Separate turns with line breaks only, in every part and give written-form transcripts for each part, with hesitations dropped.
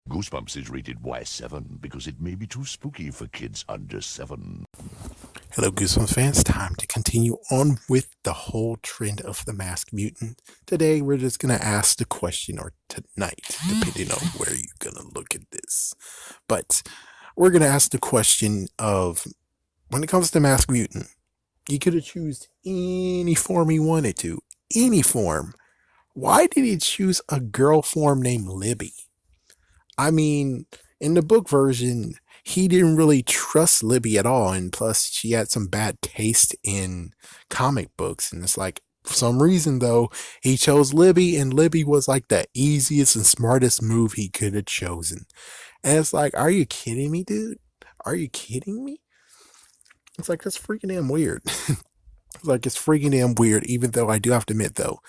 Goosebumps is rated Y7 because it may be too spooky for kids under 7.
Hello, Goosebumps fans. Time to continue on with the whole trend of the Masked Mutant. Today, we're just going to ask the question, or tonight, depending on where you're going to look at this. But we're going to ask the question of, when it comes to Masked Mutant, you could have choose any form he wanted to. Any form. Why did he choose a girl form named Libby? I mean, in the book version, he didn't really trust Libby at all, and plus, she had some bad taste in comic books. And it's like, for some reason, though, he chose Libby, and Libby was like the easiest and smartest move he could have chosen. And it's like, are you kidding me, dude? Are you kidding me? It's like, that's freaking damn weird. It's freaking damn weird, even though I do have to admit, though,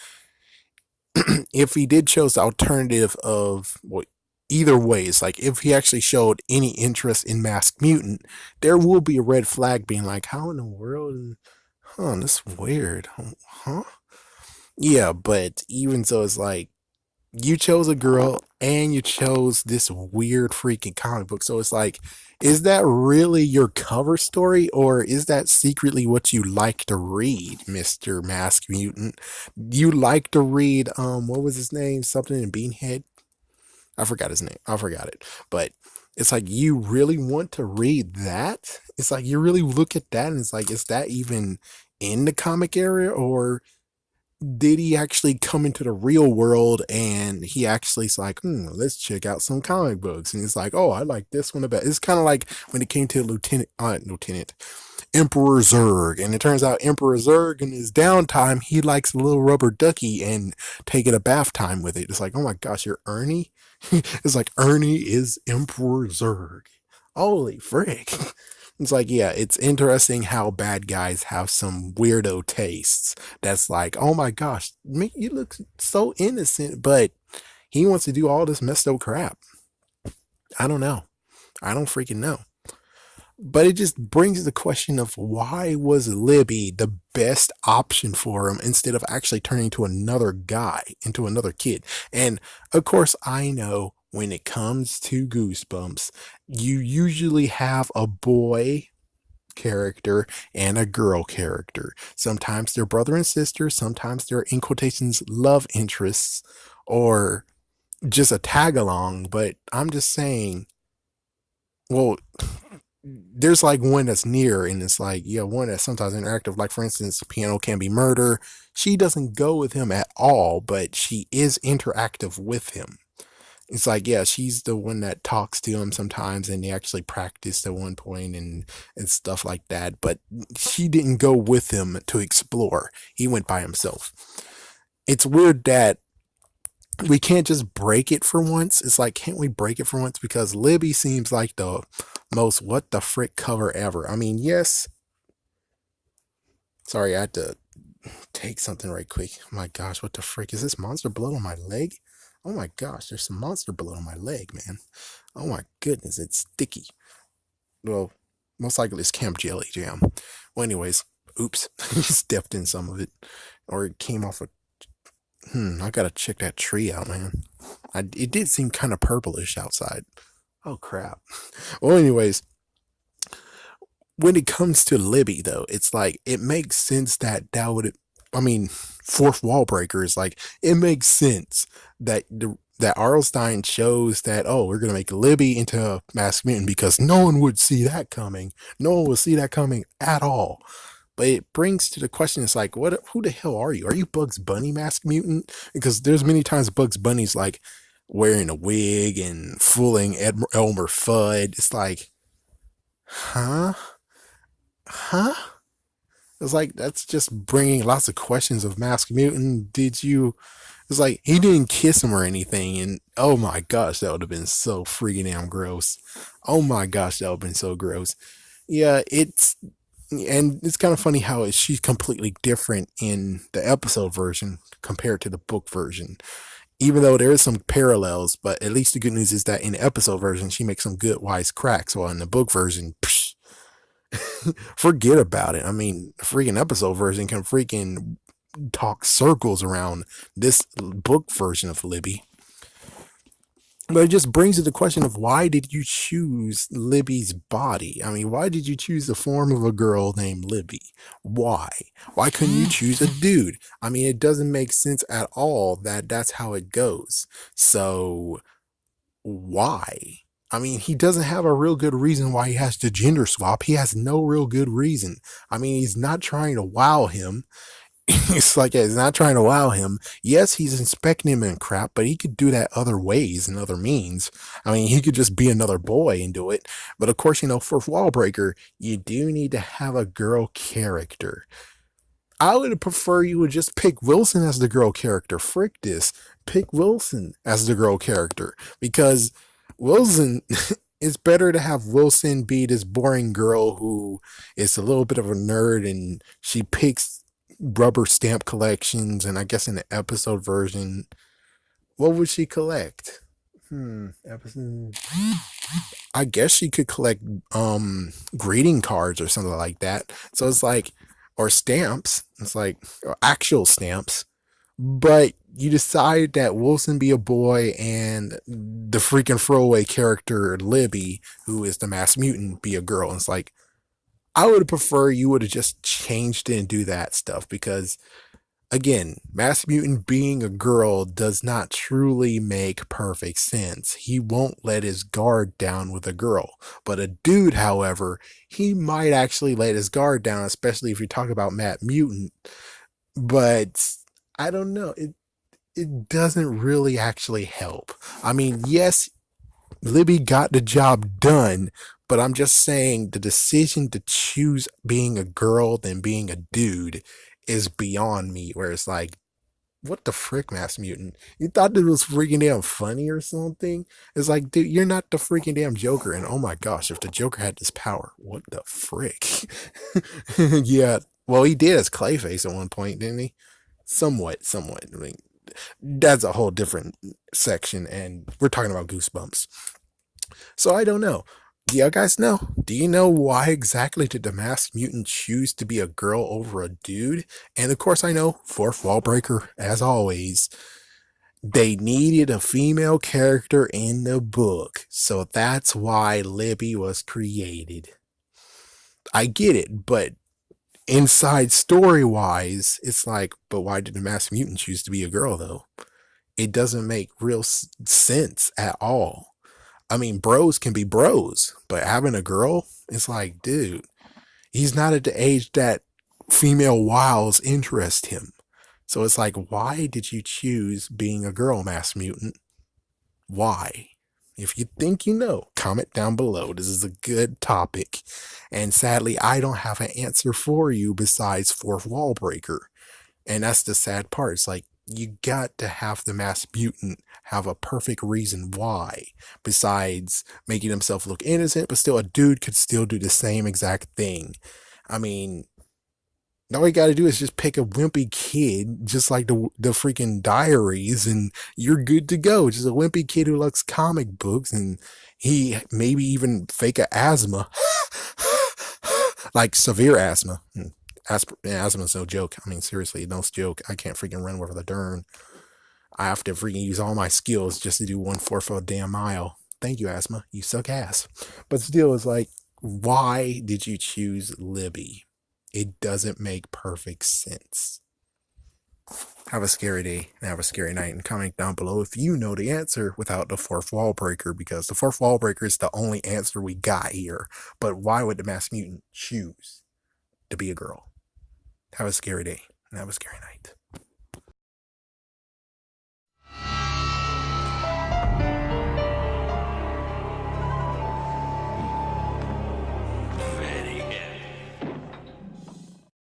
if he did chose the alternative of what, either way, it's like if he actually showed any interest in Masked Mutant, there will be a red flag being like, how in the world? Huh, that's weird. Huh? Yeah, but even so, it's like you chose a girl and you chose this weird freaking comic book. So it's like, is that really your cover story, or is that secretly what you like to read, Mr. Masked Mutant? You like to read what was his name? Something in Beanhead? I forgot his name. I forgot it. But it's like, you really want to read that? It's like you really look at that and it's like, is that even in the comic area, or did he actually come into the real world and he actually is like, let's check out some comic books, and he's like, oh, I like this one the best. It's kind of like when it came to Lieutenant Emperor Zurg, and it turns out Emperor Zurg in his downtime, he likes a little rubber ducky and taking a bath time with it. It's like, oh my gosh, you're Ernie. It's like, Ernie is Emperor Zurg. Holy frick. It's like, yeah, it's interesting how bad guys have some weirdo tastes. That's like, oh my gosh, you look so innocent, but he wants to do all this messed up crap. I don't know. I don't freaking know. But it just brings the question of, why was Libby the best option for him instead of actually turning into another guy, into another kid? And of course, I know when it comes to Goosebumps, you usually have a boy character and a girl character. Sometimes they're brother and sister, sometimes they're, in quotations, love interests, or just a tag along. But I'm just saying, well, there's like one that's near, and it's like, yeah, one that's sometimes interactive. Like, for instance, Piano Can Be Murder. She doesn't go with him at all, but she is interactive with him. It's like, yeah, she's the one that talks to him sometimes, and they actually practiced at one point and stuff like that. But she didn't go with him to explore. He went by himself. It's weird that we can't just break it for once. It's like, can't we break it for once? Because Libby seems like the most what the frick cover ever. I mean, yes. Sorry, I had to take something right quick. Oh my gosh, what the frick? Is this monster blood on my leg? Oh my gosh, there's some monster blood on my leg, man. Oh my goodness, it's sticky. Well, most likely it's Camp Jelly Jam. Well, anyways, oops, stepped in some of it. Or it came off a. I gotta check that tree out, man. It did seem kind of purplish outside. Oh crap. Well, anyways, when it comes to Libby, though, it's like, it makes sense that would. I mean, fourth wall breaker is like, it makes sense that Arlstein shows that, oh, we're gonna make Libby into a masked mutant, because no one would see that coming. No one would see that coming at all. But it brings to the question, it's like, what? Who the hell are you? Are you Bugs Bunny masked mutant? Because there's many times Bugs Bunny's like wearing a wig and fooling Elmer Fudd. It's like, huh? Huh? It's like, that's just bringing lots of questions of Masked Mutant. Did you? It's like, he didn't kiss him or anything, and oh my gosh, that would have been so freaking damn gross. Oh my gosh, that would have been so gross. Yeah, it's kind of funny how she's completely different in the episode version compared to the book version. Even though there is some parallels, but at least the good news is that in the episode version, she makes some good wise cracks, while in the book version, psh, forget about it. I mean, the freaking episode version can freaking talk circles around this book version of Libby. But it just brings to the question of why did you choose Libby's body? I mean, why did you choose the form of a girl named Libby? Why? Why couldn't you choose a dude? I mean, it doesn't make sense at all that that's how it goes. So, why? I mean, he doesn't have a real good reason why he has to gender swap. He has no real good reason. I mean, he's not trying to wow him. It's like he's not trying to wow him. Yes, he's inspecting him and crap, but he could do that other ways and other means. I mean, he could just be another boy and do it. But of course, for Wall Breaker, you do need to have a girl character. I would prefer you would just pick Wilson as the girl character. Frick this. Pick Wilson as the girl character. Because Wilson, it's better to have Wilson be this boring girl who is a little bit of a nerd and she picks rubber stamp collections. And I guess in the episode version, what would she collect? Episode. I guess she could collect greeting cards or something like that. So it's like, or stamps. It's like or actual stamps. But you decide that Wilson be a boy and the freaking throwaway character Libby, who is the mass mutant, be a girl. And it's like I would prefer you would have just changed it and do that stuff because again, Mass Mutant being a girl does not truly make perfect sense. He won't let his guard down with a girl. But a dude, however, he might actually let his guard down, especially if you talk about Matt Mutant. But I don't know. It doesn't really actually help. I mean, yes, Libby got the job done, but I'm just saying the decision to choose being a girl than being a dude is beyond me. Where it's like, what the frick, Mass Mutant? You thought this was freaking damn funny or something? It's like, dude, you're not the freaking damn Joker. And oh my gosh, if the Joker had this power, what the frick? Yeah, well, he did as Clayface at one point, didn't he? Somewhat, somewhat. I mean, that's a whole different section, and we're talking about Goosebumps. So I don't know. Do you guys know? Do you know why exactly did the masked mutant choose to be a girl over a dude? And of course, I know, fourth wall breaker, as always, they needed a female character in the book. So that's why Libby was created. I get it, but inside story wise, it's like, but why did the masked mutant choose to be a girl though? It doesn't make real sense at all. I mean, bros can be bros, but having a girl, it's like, dude, he's not at the age that female wiles interest him. So it's like, why did you choose being a girl, Mass Mutant? Why? If you think you know, comment down below. This is a good topic. And sadly, I don't have an answer for you besides fourth wall breaker. And that's the sad part. It's like, you got to have the mass mutant have a perfect reason why, besides making himself look innocent, but still a dude could still do the same exact thing. I mean, all you got to do is just pick a wimpy kid, just like the freaking diaries, and you're good to go. Just a wimpy kid who likes comic books, and he maybe even fake a asthma, like severe asthma. Asthma's no joke. I mean, seriously, no joke. I can't freaking run over the darn. I have to freaking use all my skills just to do 1/4 of a damn mile. Thank you, asthma. You suck ass. But still, it's like, why did you choose Libby? It doesn't make perfect sense. Have a scary day and have a scary night. And comment down below if you know the answer without the fourth wall breaker, because the fourth wall breaker is the only answer we got here. But why would the mass mutant choose to be a girl? Have a scary day and have a scary night.